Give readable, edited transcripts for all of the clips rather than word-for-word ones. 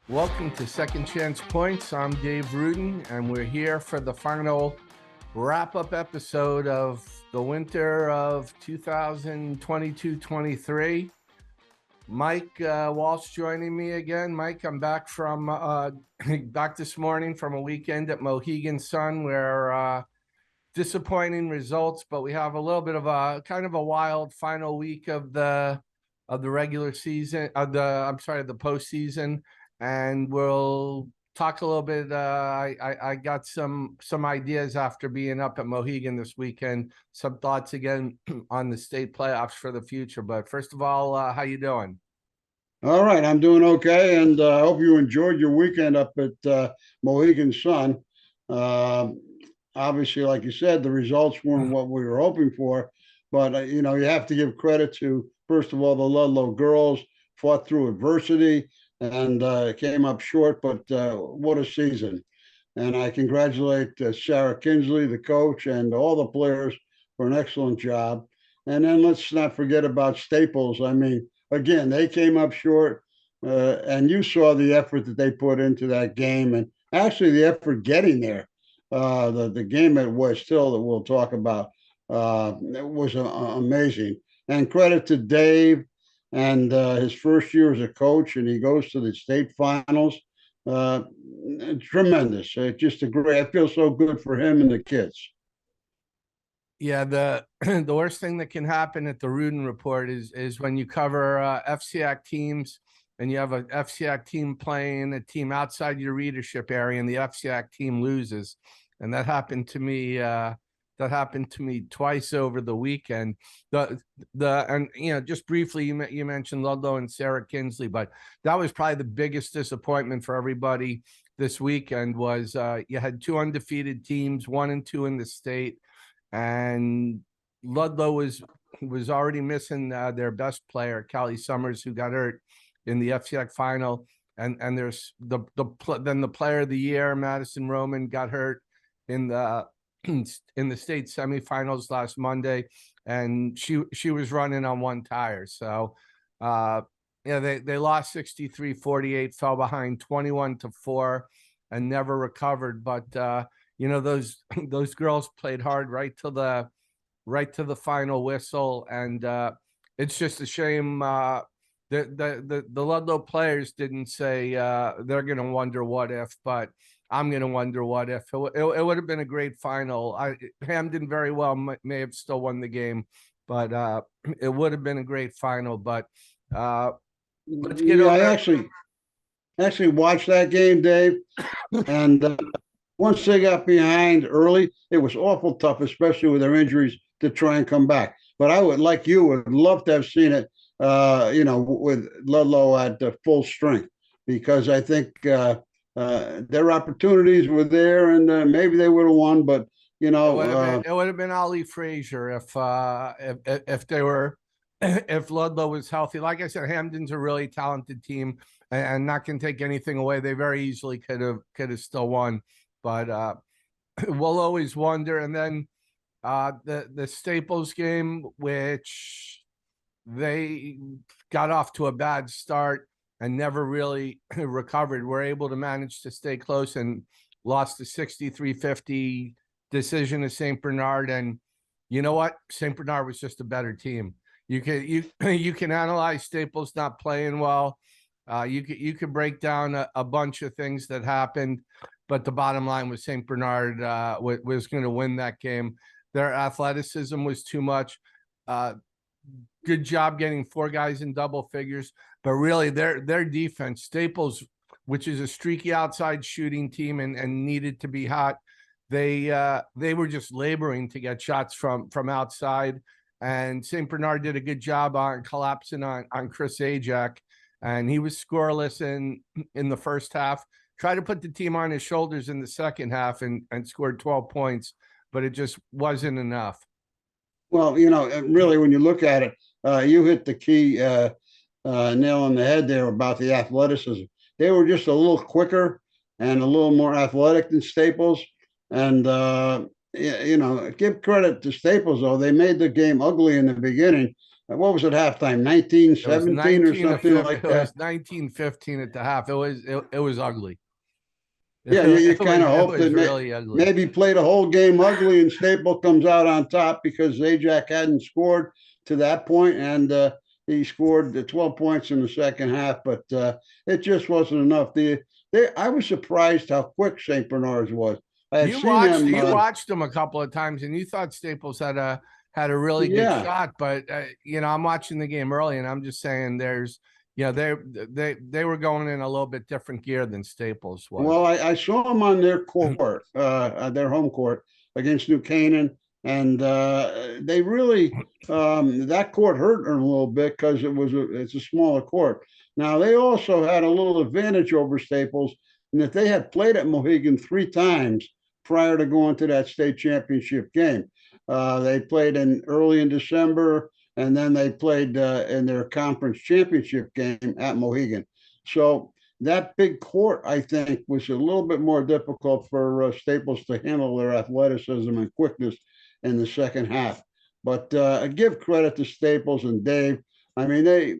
Welcome to Second Chance Points. I'm Dave Rudin, and we're here for the final wrap-up episode of the winter of 2022-23. Mike Walsh joining me again. Mike, I'm back from back this morning from a weekend at Mohegan Sun where disappointing results, but we have a little bit of a kind of a wild final week of the regular season of the postseason, and we'll talk a little bit. I got some ideas after being up at Mohegan this weekend. Some thoughts again on the state playoffs for the future. But first of all, how you doing? All right, I'm doing okay, and I hope you enjoyed your weekend up at Mohegan Sun. Uh, Obviously, like you said, the results weren't what we were hoping for, but you have to give credit to first of all the Ludlow girls fought through adversity and came up short. But what a season! And I congratulate Sarah Kinsley, the coach, and all the players for an excellent job. And then let's not forget about Staples. I mean, again, they came up short, and you saw the effort that they put into that game, and actually the effort getting there. The game at West Hill that we'll talk about it was amazing. And credit to Dave and his first year as a coach, and he goes to the state finals. Uh, Tremendous. Just a great. I feel so good for him and the kids. Yeah, the the worst thing that can happen at the Rudin Report is when you cover FCIAC teams and you have a FCIAC team playing a team outside your readership area, and the FCIAC team loses, and that happened to me. That happened to me twice over the weekend. And just briefly, you mentioned Ludlow and Sarah Kinsley, but that was probably the biggest disappointment for everybody this weekend. Was you had two undefeated teams, 1 and 2 in the state, and Ludlow was already missing their best player, Callie Summers, who got hurt in the FCIAC final, and there's then the player of the year, Madison Roman, got hurt in the in the state semifinals last Monday, and she was running on one tire. So they lost 63-48, fell behind 21-4, and never recovered. But those girls played hard right to the final whistle, and it's just a shame the Ludlow players didn't say they're going to wonder what if, but I'm going to wonder what if. It would have been a great final. Ham did very well, may have still won the game, but it would have been a great final. But let's get Yeah, I over. actually watched that game, Dave. And once they got behind early, it was awful tough, especially with their injuries, to try and come back. But I would, like you, would love to have seen it, with Ludlow at full strength, because I think their opportunities were there, and maybe they would have won. But It would have been Ali Frazier if they were if Ludlow was healthy. Like I said, Hamden's a really talented team, and not can take anything away. They very easily could have still won, but we'll always wonder. And then the Staples game, which they got off to a bad start and never really recovered, were able to manage to stay close and lost to 63-50 decision to St. Bernard. And you know what? St. Bernard was just a better team. You can analyze Staples not playing well. You could break down a bunch of things that happened, but the bottom line was St. Bernard was going to win that game. Their athleticism was too much. Good job getting four guys in double figures, but really their defense, Staples, which is a streaky outside shooting team and needed to be hot, they were just laboring to get shots from outside. And St. Bernard did a good job on collapsing on Chris Ajak, and he was scoreless in the first half. Tried to put the team on his shoulders in the second half and scored 12 points, but it just wasn't enough. Well, really, when you look at it, you hit the key nail on the head there about the athleticism. They were just a little quicker and a little more athletic than Staples. And, give credit to Staples, though. They made the game ugly in the beginning, what was it halftime? 19-17 or something like It was that. 19-15 at the half. It was ugly. Yeah, you kind of It hope was that really ugly. maybe play the whole game ugly and Staple comes out on top because Zajac hadn't scored to that point, and he scored the 12 points in the second half, but it just wasn't enough. I was surprised how quick St. Bernard's was. I had seen them. You watched them a couple of times, and you thought Staples had a really good Yeah. shot. But you know, I'm watching the game early, and I'm just saying, they were going in a little bit different gear than Staples was. Well, I saw them on their court, their home court against New Canaan, and they really that court hurt them a little bit because it's a smaller court. Now they also had a little advantage over Staples in that they had played at Mohegan 3 times prior to going to that state championship game. They played early in December, and then they played in their conference championship game at Mohegan. So that big court, I think, was a little bit more difficult for Staples to handle their athleticism and quickness in the second half. But I give credit to Staples and Dave. I mean, they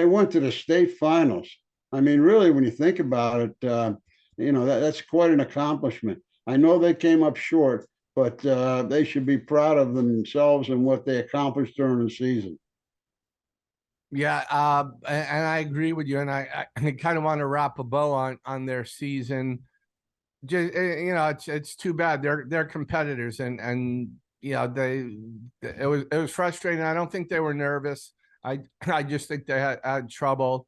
went to the state finals. I mean, really, when you think about it, that's quite an accomplishment. I know they came up short, but they should be proud of themselves and what they accomplished during the season. Yeah, and I agree with you, and I kind of want to wrap a bow on their season. Just it's too bad they're competitors, and it was frustrating. I don't think they were nervous. I just think they had trouble.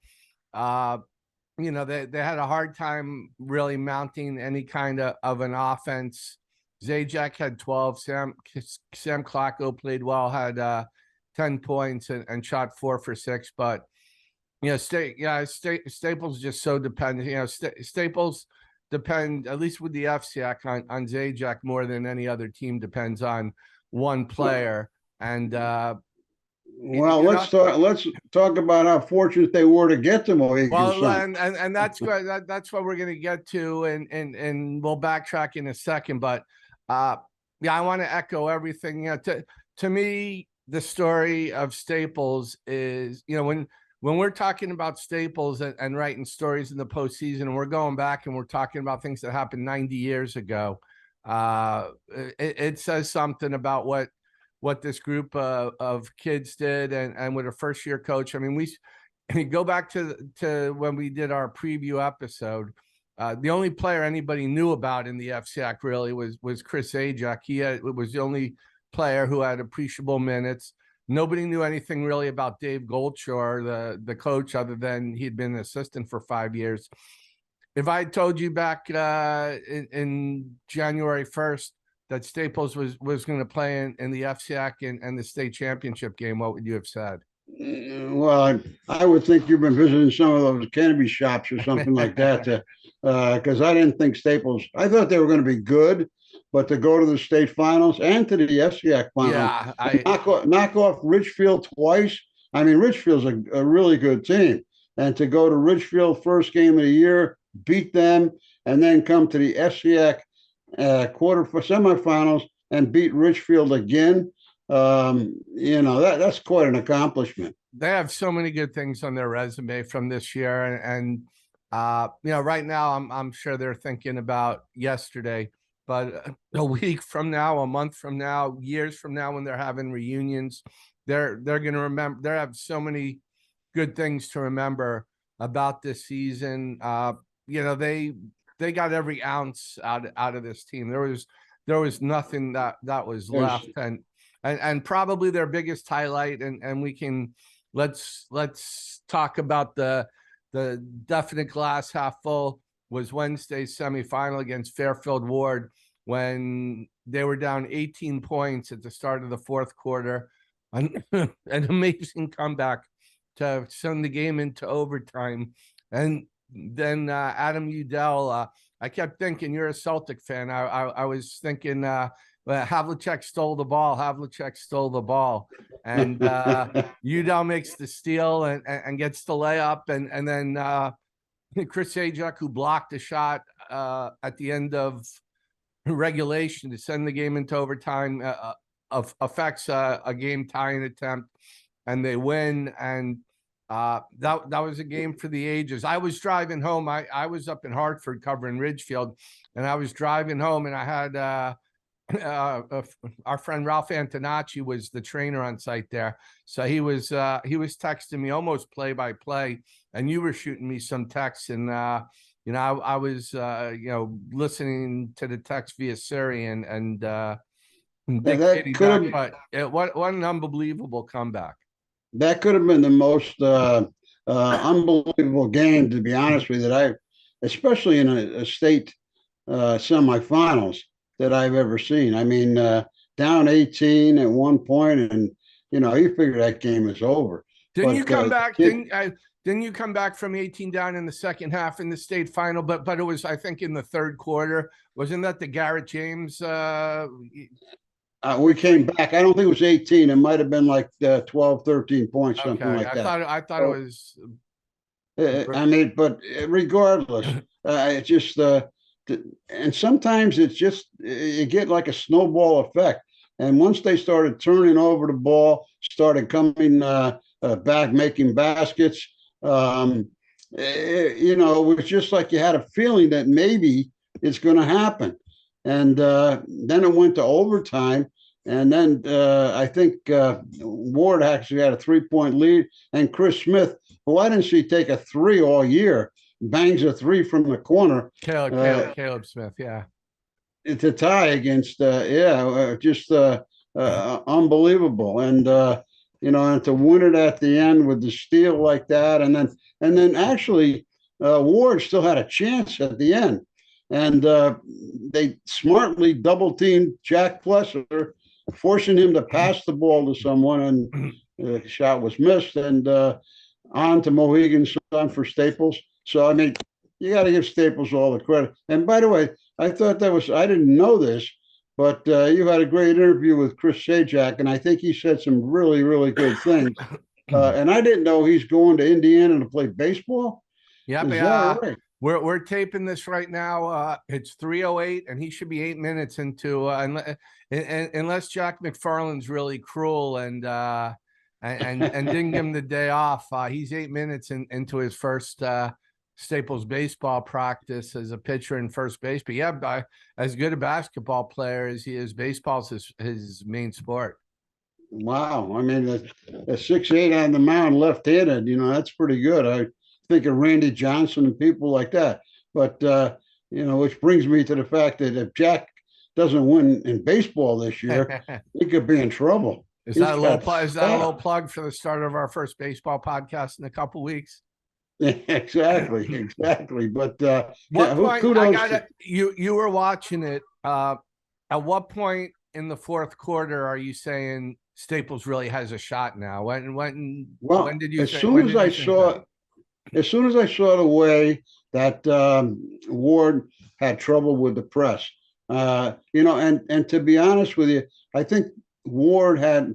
They had a hard time really mounting any kind of an offense. Zajac had 12. Sam Klacko played well, had 10 points and shot 4 for 6. But Staples just so dependent. Staples depend, at least with the FCIAC, on Zajac more than any other team depends on one player. And well, let's talk about how fortunate they were to get to Mohegan Sun. And that's good. That's what we're going to get to, and we'll backtrack in a second. But I want to echo everything. To me, the story of Staples is, when we're talking about Staples and writing stories in the postseason, and we're going back and we're talking about things that happened 90 years ago, it says something about what this group of kids did, and with a first-year coach. I mean, we go back to when we did our preview episode. The only player anybody knew about in the FCIAC really was Chris Zajac. It was the only player who had appreciable minutes. Nobody knew anything really about Dave Goldshore, the coach, other than he'd been an assistant for 5 years. If I had told you back in January 1st that Staples was going to play in the FCIAC and the state championship game, what would you have said? Well, I would think you've been visiting some of those cannabis shops or something like that, because I didn't think Staples. I thought they were going to be good, but to go to the state finals and to the FCIAC finals, knock off Richfield twice. I mean, Richfield's a really good team, and to go to Richfield first game of the year, beat them, and then come to the FCIAC quarter for semifinals and beat Richfield again. That's quite an accomplishment. They have so many good things on their resume from this year, and right now I'm sure they're thinking about yesterday, but a week from now, a month from now, years from now, when they're having reunions, they're going to remember. They have so many good things to remember about this season. They got every ounce out of this team. There was nothing that was left, and probably their biggest highlight, and we can let's talk about the definite glass half full, was Wednesday's semifinal against Fairfield Ward, when they were down 18 points at the start of the fourth quarter. An amazing comeback to send the game into overtime. And then Adam Udell, I kept thinking, you're a Celtic fan. I was thinking Havlicek stole the ball. Havlicek stole the ball. And Udell makes the steal and gets the layup. And then Chris Zajac, who blocked a shot at the end of regulation to send the game into overtime, affects a game tying attempt, and they win. And that was a game for the ages. I was driving home. I was up in Hartford covering Ridgefield, and I was driving home, and I had our friend Ralph Antonacci was the trainer on site there. So he was texting me almost play by play, and you were shooting me some texts, and I was listening to the text via Siri, and dictating back. But what an unbelievable comeback. That could have been the most unbelievable game, to be honest with you, especially in a state semifinals, that I've ever seen. I mean, down 18 at one point, and you figure that game is over. Didn't you come back? Didn't you come back from 18 down in the second half in the state final? But it was, I think, in the third quarter. Wasn't that the Garrett James? We came back. I don't think it was 18. It might have been like 12, 13 points, something like that. I thought it was. I mean, but regardless, it's just and sometimes it's just you get like a snowball effect. And once they started turning over the ball, started coming back, making baskets, it was just like you had a feeling that maybe it's going to happen. And then it went to overtime. And then I think Ward actually had a 3-point lead. And Chris Smith, who I didn't see take a three all year, bangs a three from the corner. Caleb Smith, yeah. To tie against, just unbelievable. And, and to win it at the end with the steal like that. And then actually Ward still had a chance at the end. And they smartly double-teamed Jack Plesser, forcing him to pass the ball to someone, and the shot was missed. And on to Mohegan Sun for Staples. So, I mean, you got to give Staples all the credit. And by the way, I didn't know this, but you had a great interview with Chris Sajak, and I think he said some really, really good things. And I didn't know he's going to Indiana to play baseball. Yeah, right? We're taping this right now. It's 3:08, and he should be 8 minutes into unless Jack McFarland's really cruel and didn't give him the day off. He's 8 minutes into his first Staples baseball practice as a pitcher and first base. But yeah, as good a basketball player as he is, baseball's his main sport. Wow, I mean, a 6'8" on the mound, left-handed. That's pretty good. I think of Randy Johnson and people like that. But, which brings me to the fact that if Jack doesn't win in baseball this year, he could be in trouble. Is that a little plug for the start of our first baseball podcast in a couple of weeks? Exactly. But what point, you were watching it. At what point in the fourth quarter are you saying Staples really has a shot now? When did you? As soon as I saw the way that Ward had trouble with the press, and to be honest with you, I think Ward had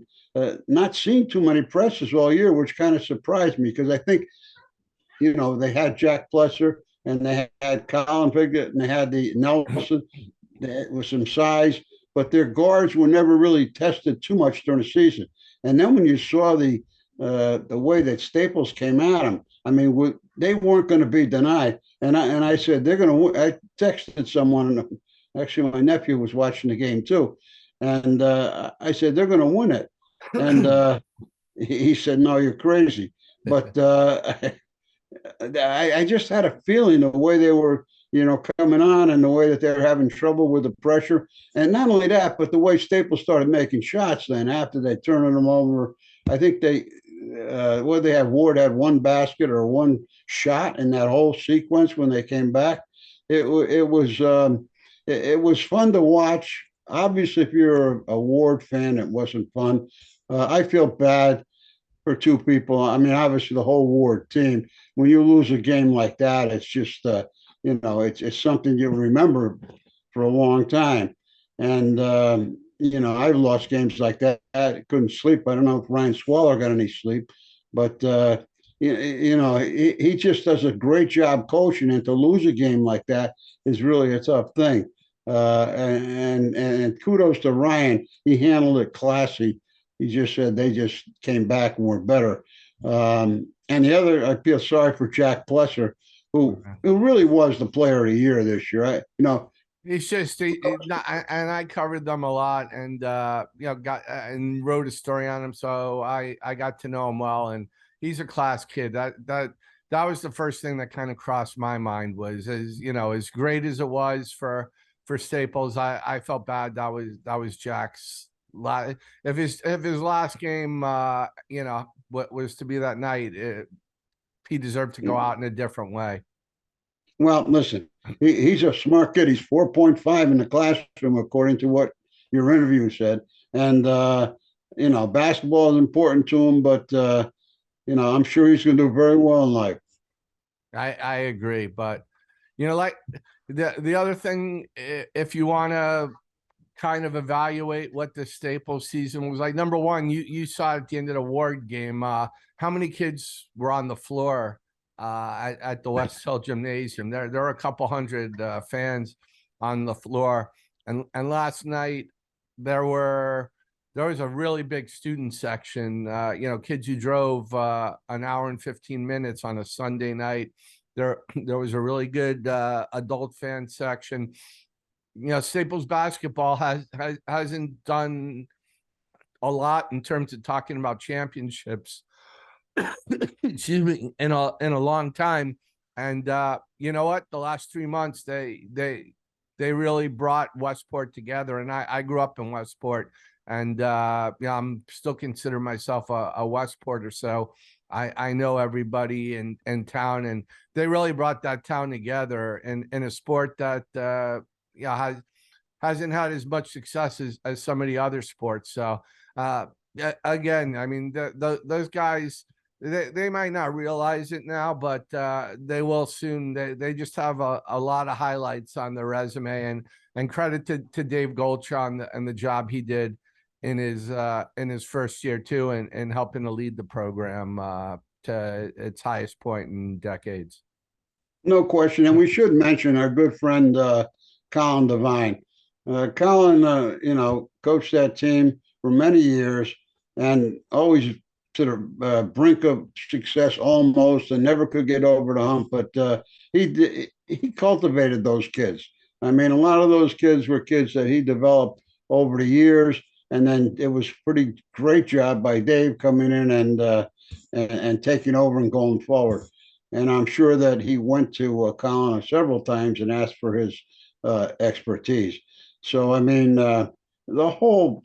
not seen too many presses all year, which kind of surprised me, because I think, they had Jack Plesser and they had Colin Pickett and they had the Nelson with some size, but their guards were never really tested too much during the season. And then when you saw the way that Staples came at them, I mean, they weren't going to be denied. And I said, they're going to. I texted someone, and actually my nephew was watching the game too, and I said, they're going to win it. And he said, no, you're crazy. But I just had a feeling the way they were, coming on, and the way that they were having trouble with the pressure. And not only that, but the way Staples started making shots then after they turned them over. I think they had Ward had one basket or one shot in that whole sequence when they came back. It was fun to watch. Obviously, if you're a Ward fan, it wasn't fun. I feel bad for two people. I mean, obviously the whole Ward team. When you lose a game like that, it's just it's something you remember for a long time. And I've lost games like that. I couldn't sleep. I don't know if Ryan Swaller got any sleep, but he just does a great job coaching, and to lose a game like that is really a tough thing. And kudos to Ryan. He handled it classy. He just said they just came back and were better. And the other, I feel sorry for Jack Plesser, who really was the player of the year this year. He's just and I covered them a lot, and got and wrote a story on him, so I got to know him well, and he's a class kid. That was the first thing that kind of crossed my mind was, as great as it was for Staples, I felt bad that was Jack's last. If his last game, what was to be that night, he deserved to go out in a different way. Well, listen, he's a smart kid. He's 4.5 in the classroom, according to what your interview said. And, basketball is important to him, but, I'm sure he's going to do very well in life. I agree. But, like the other thing, if you want to kind of evaluate what the Staples season was like, number one, you saw at the end of the Ward game, how many kids were on the floor at the West Hill Gymnasium. There are a couple hundred fans on the floor, and last night there was a really big student section. Kids who drove an hour and 15 minutes on a Sunday night. There was a really good adult fan section. Staples basketball hasn't done a lot in terms of talking about championships excuse me, in a long time. And you know what? The last 3 months they really brought Westport together. And I grew up in Westport, and I'm still consider myself a Westporter. So I know everybody in town, and they really brought that town together in a sport that hasn't had as much success as some of the other sports. So again, I mean, those guys, they might not realize it now, but they will soon. They just have a lot of highlights on their resume, and credit to Dave Goldschon and the job he did in his first year too, and helping to lead the program to its highest point in decades. No question. And we should mention our good friend Colin Devine. Colin, coached that team for many years and always to the brink of success almost, and never could get over the hump. But he cultivated those kids. I mean, a lot of those kids were kids that he developed over the years, and then it was pretty great job by Dave coming in and taking over and going forward. And I'm sure that he went to Colin several times and asked for his expertise. So, I mean, the whole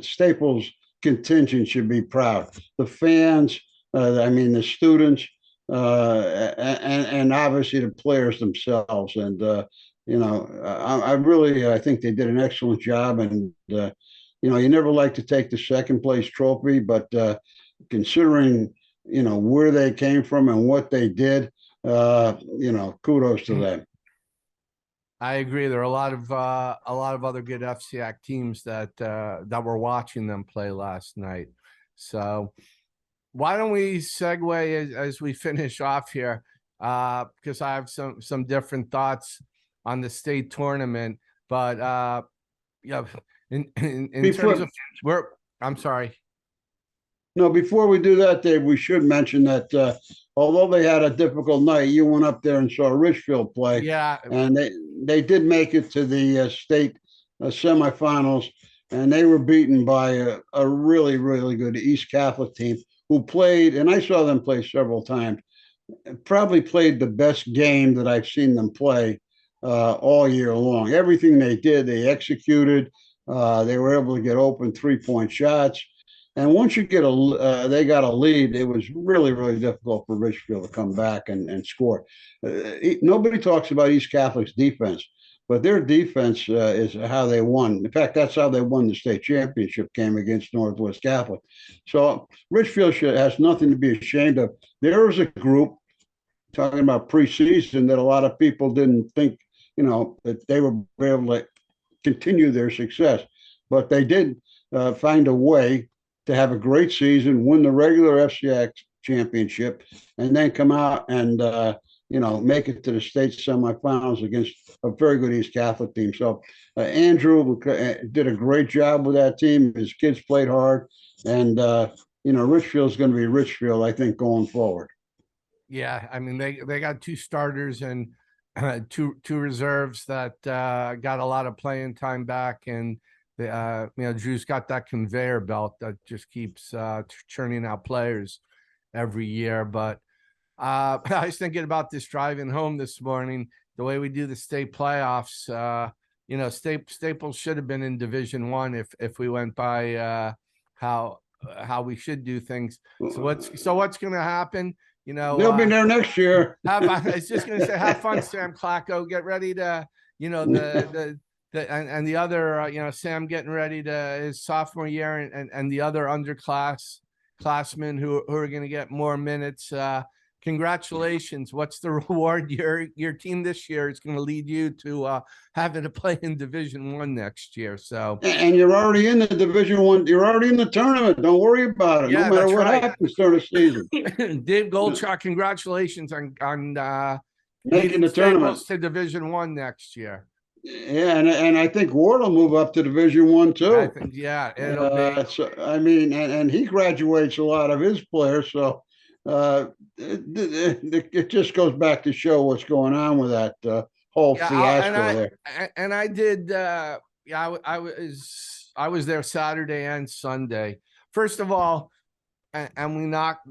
Staples contingent should be proud. The fans, the students, and obviously the players themselves. And I think they did an excellent job. And you never like to take the second place trophy, but considering where they came from and what they did, kudos to them. I agree. There are a lot of other good FCIAC teams that were watching them play last night. So why don't we segue as we finish off here? Because I have some different thoughts on the state tournament, but in terms of I'm sorry. No, before we do that, Dave, we should mention that although they had a difficult night, you went up there and saw Richfield play. Yeah. And they did make it to the state semifinals, and they were beaten by a really, really good East Catholic team who played, and I saw them play several times, probably played the best game that I've seen them play all year long. Everything they did, they executed. They were able to get open 3-point shots. And once you get they got a lead, it was really, really difficult for Richfield to come back and score. Nobody talks about East Catholic's defense, but their defense is how they won. In fact, that's how they won the state championship game against Northwest Catholic. So Richfield has nothing to be ashamed of. There was a group talking about preseason that a lot of people didn't think, that they would be able to continue their success, but they did find a way to have a great season, win the regular FCIAC championship, and then come out and make it to the state semifinals against a very good East Catholic team. So Andrew did a great job with that team. His kids played hard, and Richfield's going to be Richfield, I think, going forward. Yeah, I mean they got two starters and two reserves that got a lot of playing time back, and Drew's got that conveyor belt that just keeps churning out players every year. But I was thinking about this driving home this morning, the way we do the state playoffs. Staples should have been in Division I if we went by how we should do things. So what's going to happen? They'll be there next year. I was just going to say, have fun, Sam Clacko. Get ready to, the the other, Sam getting ready to his sophomore year, and the other classmen who are going to get more minutes. Congratulations. What's the reward? Your team this year is going to lead you to having to play in Division I next year. So, and you're already in the Division I. You're already in the tournament. Don't worry about it. Yeah, no matter what happens during the season. Dave Goldschott, congratulations on making the tournament to Division I next year. Yeah, and I think Ward will move up to Division I too. I think, yeah, it'll be. So, I mean, and he graduates a lot of his players, so it just goes back to show what's going on with that whole fiasco there. And I did. I was there Saturday and Sunday. First of all, and we knocked.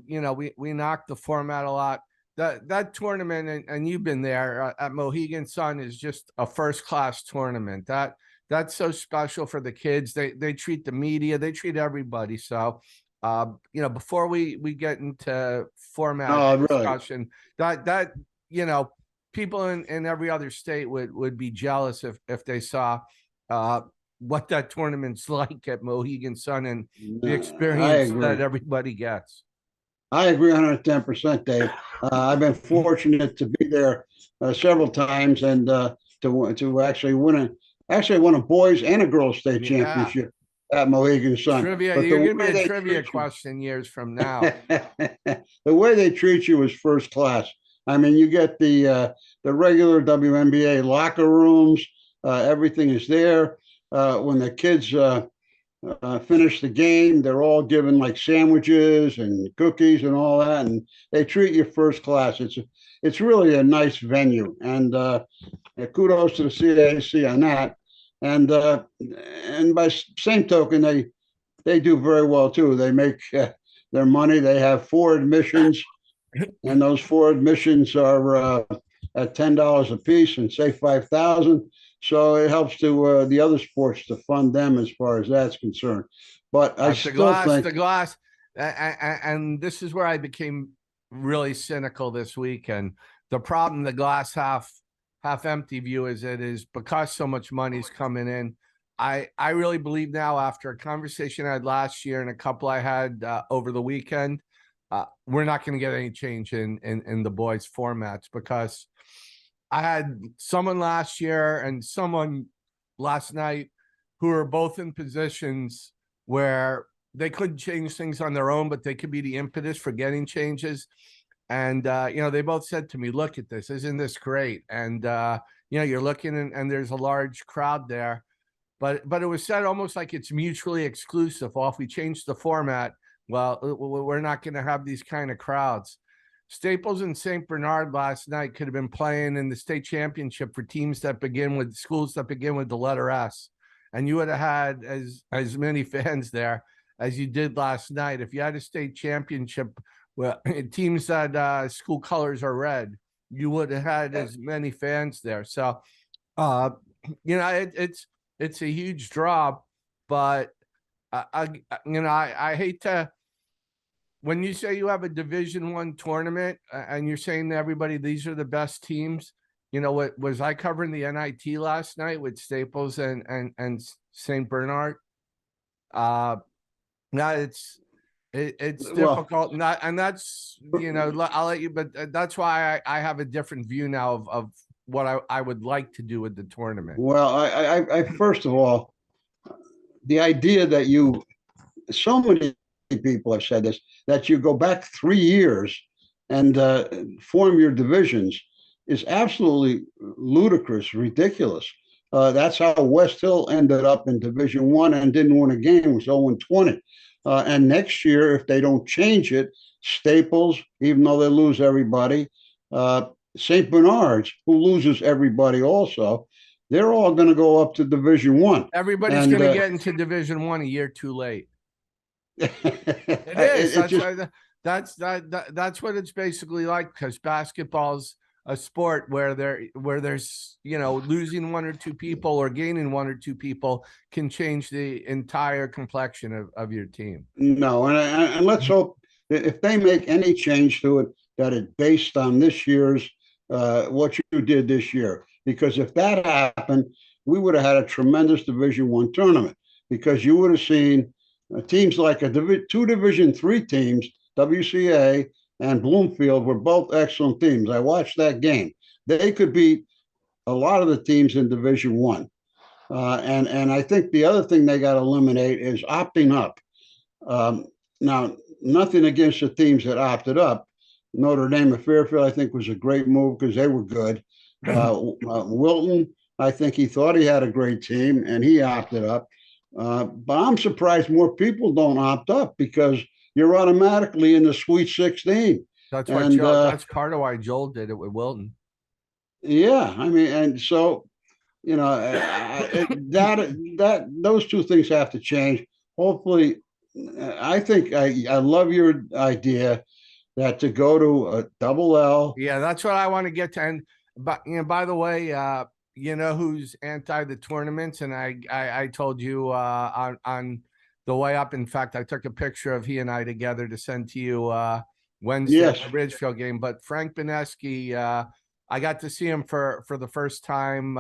We knocked the format a lot. That tournament, and you've been there at Mohegan Sun, is just a first-class tournament. That's so special for the kids. They treat the media, they treat everybody. So, before we get into format discussion, that people in every other state would be jealous if they saw what that tournament's like at Mohegan Sun and the experience that everybody gets. I agree 110%, Dave. I've been fortunate to be there several times and to actually win a boys and a girls state championship at Mohegan Sun. Trivia, but you're gonna be a trivia question years from now. The way they treat you is first class. I mean, you get the regular WNBA locker rooms. Everything is there. When the kids finish the game, they're all given like sandwiches and cookies and all that, and they treat you first class. It's really a nice venue, and kudos to the CIAC on that. And by same token, they do very well too. They make their money. They have 4 admissions, and those 4 admissions are at $10 a piece, and say 5,000. So it helps to the other sports to fund them as far as that's concerned. But I still think the glass, and this is where I became really cynical this weekend. The problem, the glass half empty view is because so much money's coming in. I really believe now, after a conversation I had last year and a couple I had over the weekend, we're not going to get any change in the boys formats, because I had someone last year and someone last night who are both in positions where they couldn't change things on their own, but they could be the impetus for getting changes. And, they both said to me, look at this, isn't this great? And, you're looking and there's a large crowd there, but it was said almost like it's mutually exclusive. Well, if we change the format, well, we're not going to have these kind of crowds. Staples and St. Bernard last night could have been playing in the state championship for schools that begin with the letter S. And you would have had as many fans there as you did last night. If you had a state championship, well, teams that school colors are red, you would have had as many fans there. So, it's a huge draw, but I hate to. When you say you have a Division I tournament and you're saying to everybody, these are the best teams, what was I covering the NIT last night with Staples and St. Bernard? Now it's difficult. And that's, I'll let you, but that's why I have a different view now of what I would like to do with the tournament. Well, I first of all, the idea that so many people have said this, that you go back 3 years and form your divisions is absolutely ludicrous, ridiculous. That's how West Hill ended up in Division One and didn't win a game. It was 0-20. And next year, if they don't change it, Staples, even though they lose everybody, uh, St. Bernard's, who loses everybody also, they're all going to go up to Division One. Everybody's going to get into Division One a year too late. It is. That's what it's basically like, because basketball's a sport where there's, you know, losing one or two people or gaining one or two people can change the entire complexion of your team. No, and let's hope that if they make any change to it, that it's based on this year's what you did this year. Because if that happened, we would have had a tremendous Division One tournament, because you would have seen teams like two Division Three teams, WCA and Bloomfield, were both excellent teams. I watched that game. They could beat a lot of the teams in Division One. And I think the other thing they got to eliminate is opting up. Now, nothing against the teams that opted up. Notre Dame and Fairfield, I think, was a great move because they were good. Wilton, I think he thought he had a great team and he opted up. But I'm surprised more people don't opt up, because you're automatically in the Sweet 16. That's what that's part of why Joel did it with Wilton. Yeah, I mean, and so, you know, those two things have to change. Hopefully, I think I love your idea that to go to a double L. Yeah, that's what I want to get to. And but, you know, by the way, you know who's anti the tournaments? And I told you on the way up. In fact, I took a picture of he and I together to send to you Wednesday, Yes. at the Ridgefield game. But Frank Beneski, I got to see him for the first time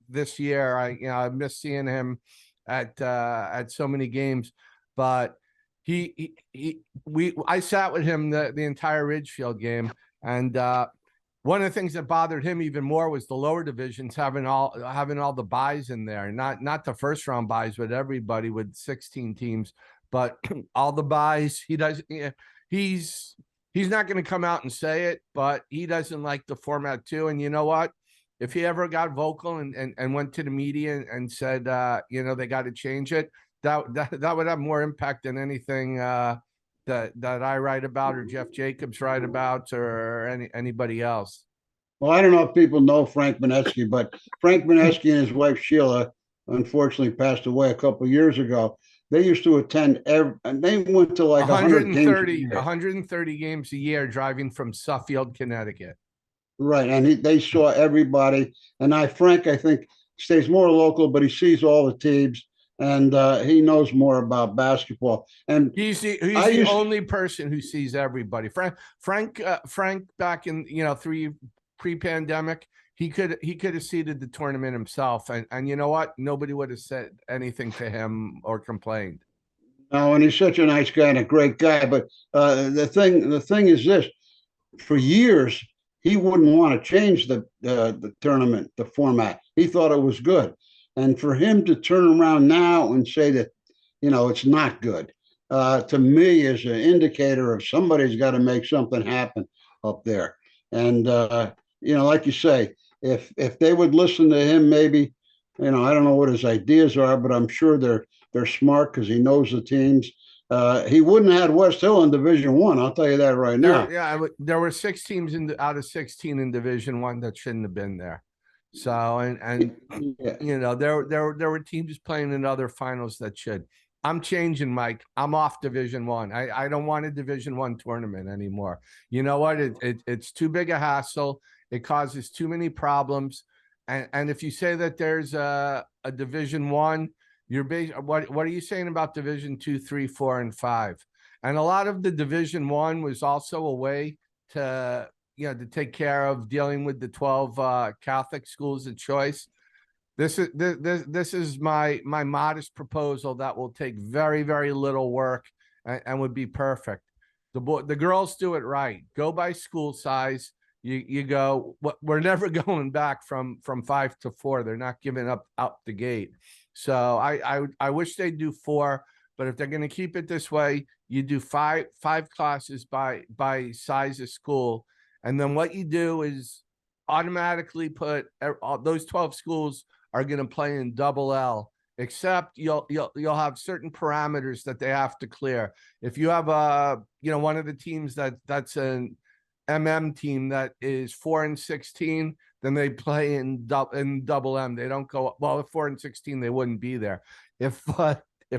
this year. I missed seeing him at so many games, but I sat with him the entire Ridgefield game, and one of the things that bothered him even more was the lower divisions having all the buys in there, not the first round buys with everybody with 16 teams, but all the buys. He's not going to come out and say it, but he doesn't like the format too. And you know what? If he ever got vocal and went to the media and said, you know, they got to change it, that would have more impact than anything that I write about, or Jeff Jacobs write about, or anybody else. Well, I don't know if people know Frank Beneski, but Frank Beneski and his wife Sheila unfortunately passed away a couple of years ago. They used to attend and they went to like 130 games a year driving from Suffield, Connecticut. Right, and they saw everybody. And Frank, I think, stays more local, but he sees all the teams, and he knows more about basketball. And he's the only person who sees everybody. Frank back in, you know, pre-pandemic, he could have seeded the tournament himself, and you know what? Nobody would have said anything to him or complained. No, and he's such a nice guy and a great guy. But the thing is this: for years, he wouldn't want to change the tournament, the format. He thought it was good, and for him to turn around now and say that, you know, it's not good, to me is an indicator of somebody's got to make something happen up there. And you know, like you say, if they would listen to him, maybe, you know, I don't know what his ideas are, but I'm sure they're smart because he knows the teams. He wouldn't have had West Hill in Division One. I'll tell you that right now. There were 6 teams out of 16 in Division One that shouldn't have been there. So and yeah. You know, there were teams playing in other finals that should. I'm changing, Mike. I'm off Division One. I don't want a Division One tournament anymore. You know what? It's too big a hassle. It causes too many problems. And if you say that there's a Division One, what are you saying about Division 2, 3, 4, and 5? And a lot of the Division One was also a way to, you know, to take care of dealing with the 12 Catholic schools of choice. This is my modest proposal that will take very, very little work and would be perfect. The girls do it right. Go by school size. You go. We're never going back from 5 to 4. They're not giving up out the gate. So I wish they'd do 4, But if they're going to keep it this way, you do five classes by size of school, and then what you do is automatically put all those 12 schools are going to play in double L, except you'll have certain parameters that they have to clear. If you have one of the teams that's an MM team that is 4-16, then they play in double M. They don't go well. If 4-16, they wouldn't be there. If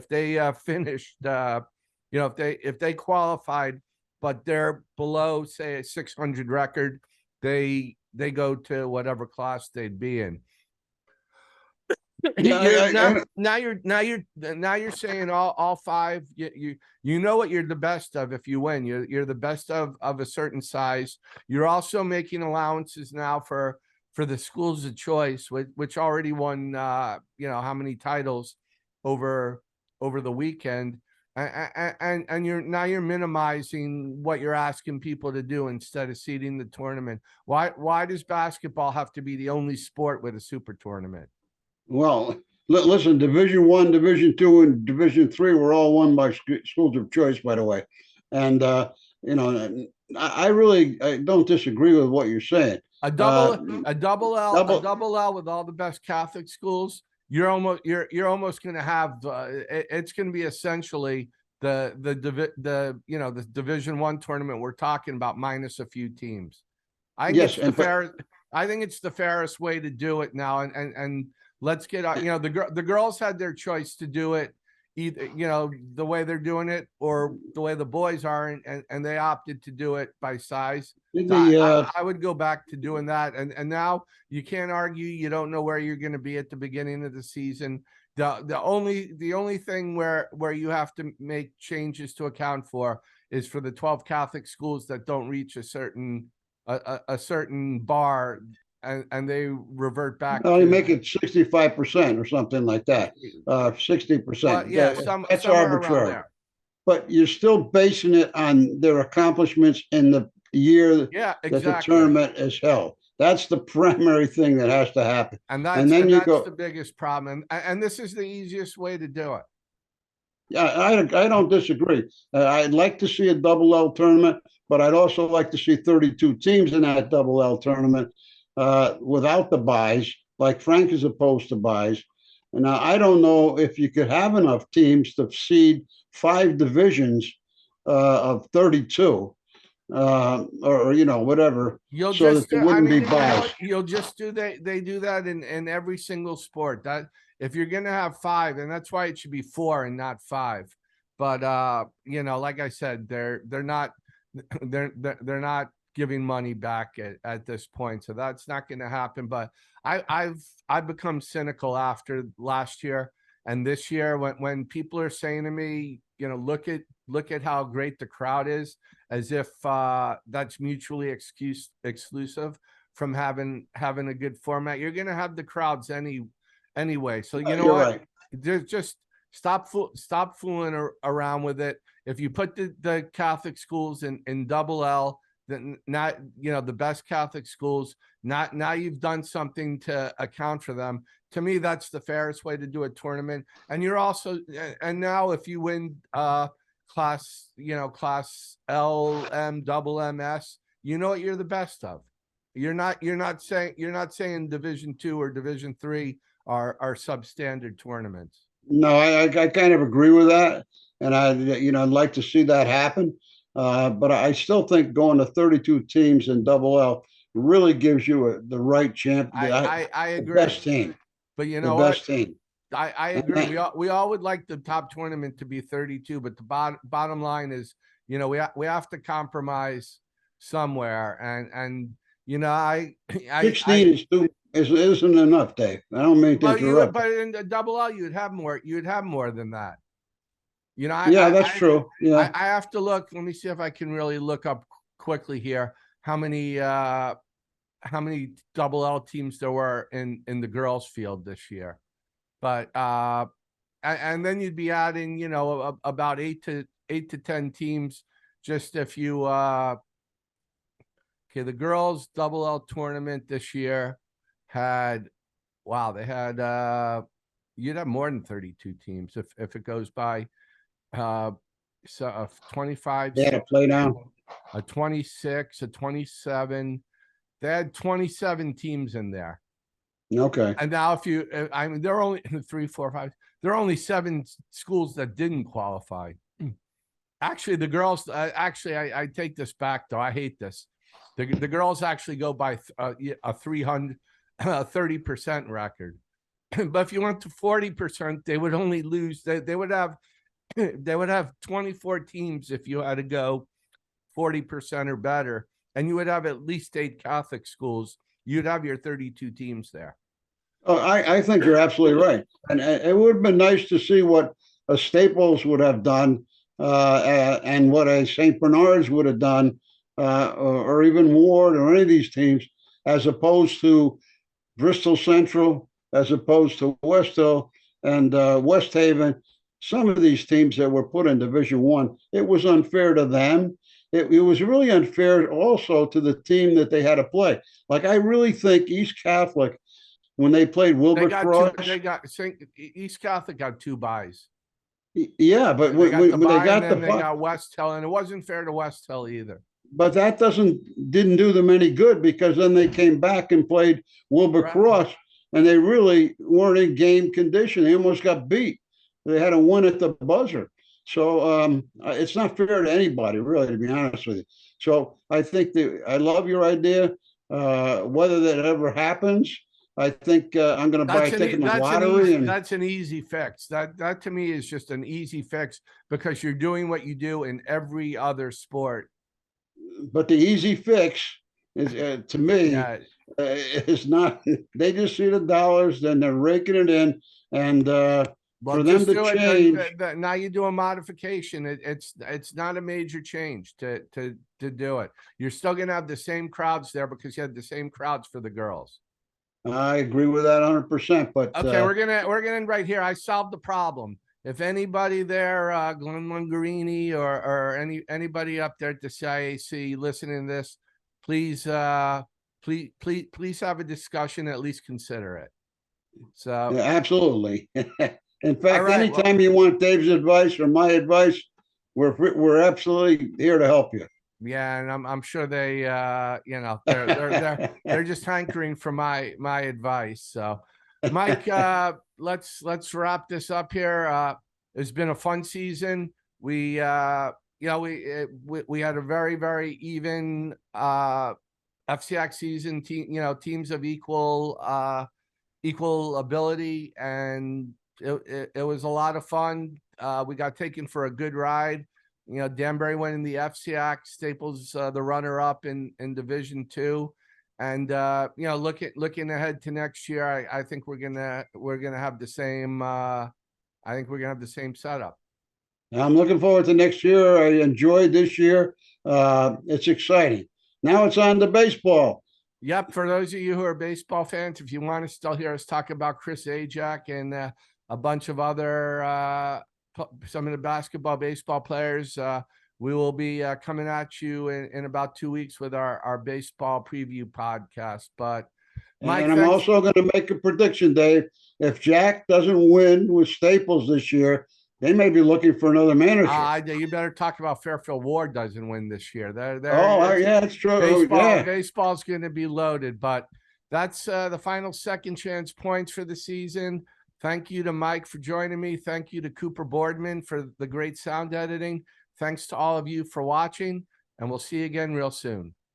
they finished, if they qualified, but they're below, say, a 600 record, they go to whatever class they'd be in. Yeah, Now you're saying all five. You know what you're the best of if you win. You're the best of a certain size. You're also making allowances now for the schools of choice, which already won how many titles over the weekend, and you're minimizing what you're asking people to do instead of seeding the tournament. Why does basketball have to be the only sport with a super tournament? Well, listen, Division I, Division II, and Division III were all won by schools of choice, by the way. And I don't disagree with what you're saying. A double L, double with all the best Catholic schools. You're almost going to have it's going to be essentially the Division I tournament we're talking about minus a few teams. I think it's the fairest way to do it now, and let's get out. The girls had their choice to do it either the way they're doing it or the way the boys are, and they opted to do it by size. I would go back to doing that, and now you can't argue. You don't know where you're going to be at the beginning of the season. The only thing where you have to make changes to account for is for the 12 Catholic schools that don't reach a certain bar, and they revert back. You make it 65% or something like that, 60%. Yeah, that's arbitrary. But you're still basing it on their accomplishments in the year that the tournament is held. That's the primary thing that has to happen. And that's the biggest problem. And this is the easiest way to do it. Yeah, I don't disagree. I'd like to see a double L tournament, but I'd also like to see 32 teams in that double L tournament without the buys, like Frank is opposed to buys. And now I don't know if you could have enough teams to seed 5 divisions of 32. Or whatever, that there wouldn't be buys. You'll just do that. They do that in every single sport. That if you're gonna have 5, and that's why it should be 4 and not 5. But like I said, they're not giving money back at this point, so that's not going to happen. But I've become cynical after last year and this year when people are saying to me, look at how great the crowd is, as if that's mutually exclusive from having a good format. You're going to have the crowds anyway. So you know what? Right. There's just stop fooling around with it. If you put the Catholic schools in double L, then not the best Catholic schools, now you've done something to account for them. To me, that's the fairest way to do a tournament. And you're also, and now if you win class L, M, double MS, what you're the best of. You're not saying Division II or Division III are substandard tournaments. No, I kind of agree with that, and I'd like to see that happen. But I still think going to 32 teams in double L really gives you the right champ. I agree. The best team. But the best team. I agree. We all would like the top tournament to be 32, but the bottom line is, we have to compromise somewhere, and 16 isn't enough, Dave. I don't mean to interrupt. But in the double L, you'd have more than that. That's true. Yeah, I have to look. Let me see if I can really look up quickly here how many double L teams there were in the girls' field this year. But and then you'd be adding, about 8 to 10 teams. Just if you the girls' double L tournament this year had, you'd have more than 32 teams if it goes by So 25, They had to play down. a 26, a 27. They had 27 teams in there. Okay. And now if you, I mean, there are only 3, 4, 5, there are only 7 schools that didn't qualify. Actually, the girls, I take this back though. I hate this. The girls actually go by a 30% record. But if you went to 40%, they would only lose. They would have 24 teams if you had to go 40% or better, and you would have at least 8 Catholic schools. You'd have your 32 teams there. Oh, I think you're absolutely right. And it would have been nice to see what a Staples would have done and what a St. Bernard's would have done, or even Ward or any of these teams, as opposed to Bristol Central, as opposed to West Hill and West Haven. Some of these teams that were put in Division One, it was unfair to them. It was really unfair also to the team that they had to play. Like, I really think East Catholic, when they played Wilbur Cross, East Catholic got 2 byes. Yeah, but They got the bye, and then the they got West Hill, and it wasn't fair to West Hill either. but that didn't do them any good, because then they came back and played Wilbur Right. Cross, and they really weren't in game condition. They almost got beat. They had a win at the buzzer. So it's not fair to anybody, really, to be honest with you. So I think I love your idea. Whether that ever happens, I think I'm going to buy a ticket in the lottery. That's an easy fix. That to me is just an easy fix, because you're doing what you do in every other sport. But the easy fix is, to me, is not. They just see the dollars, then they're raking it in, and for them to change. Now you do a modification. It's not a major change to do it. You're still going to have the same crowds there, because you had the same crowds for the girls. I agree with that 100%. But okay, we're gonna end right here. I solved the problem. If anybody there, Glenn Lungarini or anybody up there at the CIAC listening to this, please have a discussion. At least consider it. So yeah, absolutely. In fact, anytime you want Dave's advice or my advice, we're absolutely here to help you. Yeah, and I'm sure they they're just hankering for my advice. So Mike, let's wrap this up here. It's been a fun season. We had a very, very even FCIAC season, teams of equal ability, and it was a lot of fun. We got taken for a good ride. Danbury went in the FCIAC, Staples the runner-up in Division II, and looking ahead to next year, I think we're gonna have the same. I think we're gonna have the same setup. I'm looking forward to next year. I enjoyed this year. It's exciting. Now it's on to baseball. Yep. For those of you who are baseball fans, if you want to still hear us talk about Chris Ajak and a bunch of other some of the baseball players, we will be coming at you in about 2 weeks with our baseball preview podcast. But Mike, and I'm also going to make a prediction, Dave. If Jack doesn't win with Staples this year, they may be looking for another manager. You better talk about Fairfield Ward doesn't win this year. Yeah, that's true. Baseball's going to be loaded, but that's the final second chance points for the season. Thank you to Mike for joining me. Thank you to Cooper Boardman for the great sound editing. Thanks to all of you for watching, and we'll see you again real soon.